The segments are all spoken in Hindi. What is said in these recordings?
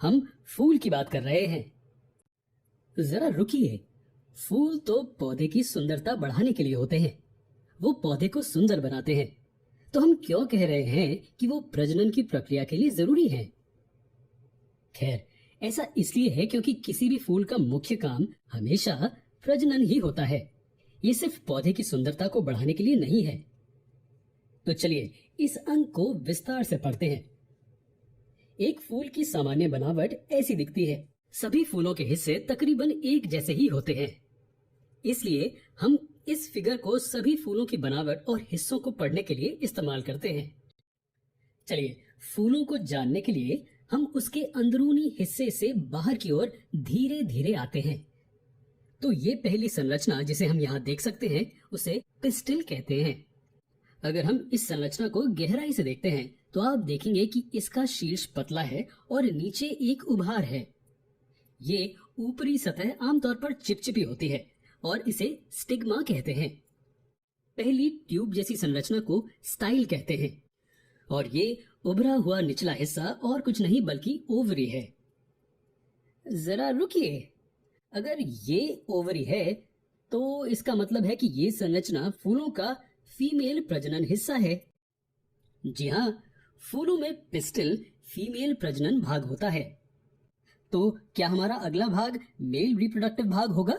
हम फूल की बात कर रहे हैं। जरा रुकिए, फूल तो पौधे की सुंदरता बढ़ाने के लिए होते हैं। वो पौधे को सुंदर बनाते हैं। तो हम क्यों कह रहे हैं कि वो प्रजनन की प्रक्रिया के लिए जरूरी हैं? खैर, ऐसा इसलिए है क्योंकि किसी भी फूल का मुख्य काम हमेशा प्रजनन ही होता है। ये सिर्फ पौधे की सुंदरता को बढ़ाने के लिए नहीं है। तो चलिए इस अंक को विस्तार से पढ़ते हैं। एक फूल की सामान्य बनावट ऐसी दिखती है। सभी फूलों के हिस्से तकरीबन एक जैसे ही होते हैं। इसलिए हम इस फिगर को सभी फूलों की बनावट और हिस्सों को पढ़ने के लिए इस्तेमाल करते हैं। चलिए, फूलों को जानने के लिए हम उसके अंदरूनी हिस्से से बाहर की ओर धीरे धीरे आते हैं। तो ये पहली संरचना जिसे हम यहाँ देख सकते हैं उसे पिस्टिल कहते हैं। अगर हम इस संरचना को गहराई से देखते हैं तो आप देखेंगे कि इसका शीर्ष पतला है और नीचे एक उभार है। ये ऊपरी सतह आमतौर पर चिपचिपी होती है और इसे स्टिग्मा कहते हैं। पहली ट्यूब जैसी संरचना को स्टाइल कहते हैं और ये उभरा हुआ निचला हिस्सा और कुछ नहीं बल्कि ओवरी है। जरा रुकिए, अगर ये ओवरी है तो इसका मतलब है कि ये संरचना फूलों का फीमेल प्रजनन हिस्सा है। जी हाँ, फूलों में पिस्टिल फीमेल प्रजनन भाग होता है। तो क्या हमारा अगला भाग मेल रिप्रोडक्टिव भाग होगा?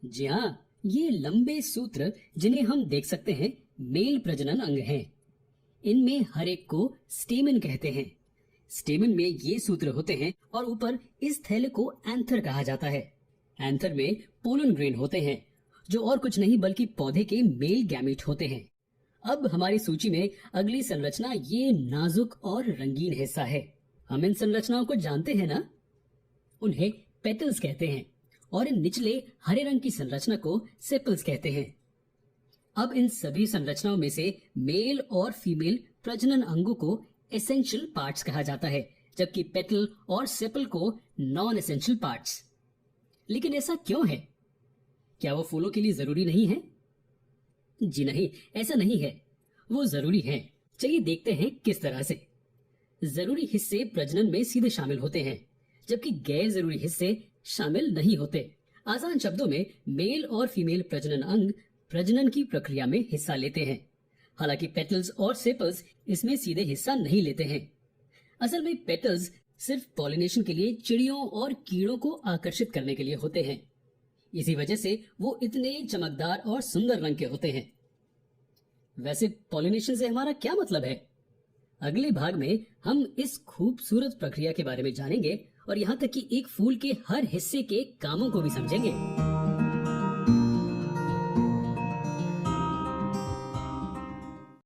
जी हाँ, ये लंबे सूत्र जिन्हें हम देख सकते हैं मेल प्रजनन अंग हैं। इनमें हर एक को स्टेमन कहते हैं। स्टेमन में ये सूत्र होते हैं और ऊपर इस थैले को एंथर कहा जाता है। एंथर में पोलन ग्रेन होते हैं जो और कुछ नहीं बल्कि पौधे के मेल गैमीट होते हैं। अब हमारी सूची में अगली संरचना ये नाजुक और रंगीन हिस्सा है। हम इन संरचनाओं को जानते हैं ना? उन्हें पेटल्स कहते हैं और इन निचले हरे रंग की संरचना को सेपल्स कहते हैं। अब इन सभी संरचनाओं में से मेल और फीमेल प्रजनन अंगों को एसेंशियल पार्ट्स कहा जाता है, जबकि पेटल और सेपल को नॉन एसेंशियल पार्ट्स। लेकिन ऐसा क्यों है? क्या वो फूलों के लिए जरूरी नहीं है? जी नहीं, ऐसा नहीं है। वो जरूरी है। चलिए देखते हैं किस तरह से। जरूरी हिस्से प्रजनन में सीधे शामिल होते हैं, जबकि गैर जरूरी हिस्से शामिल नहीं होते। आसान शब्दों में मेल और फीमेल प्रजनन अंग प्रजनन की प्रक्रिया में हिस्सा लेते हैं। हालांकि पेटल्स और सेपल्स इसमें सीधे हिस्सा नहीं लेते हैं। असल में पेटल्स सिर्फ पॉलिनेशन के लिए चिड़ियों और कीड़ों को आकर्षित करने के लिए होते हैं। इसी वजह से वो इतने चमकदार और सुंदर रंग के होते हैं। वैसे पॉलिनेशन से हमारा क्या मतलब है? अगले भाग में हम इस खूबसूरत प्रक्रिया के बारे में जानेंगे और यहाँ तक कि एक फूल के हर हिस्से के कामों को भी समझेंगे।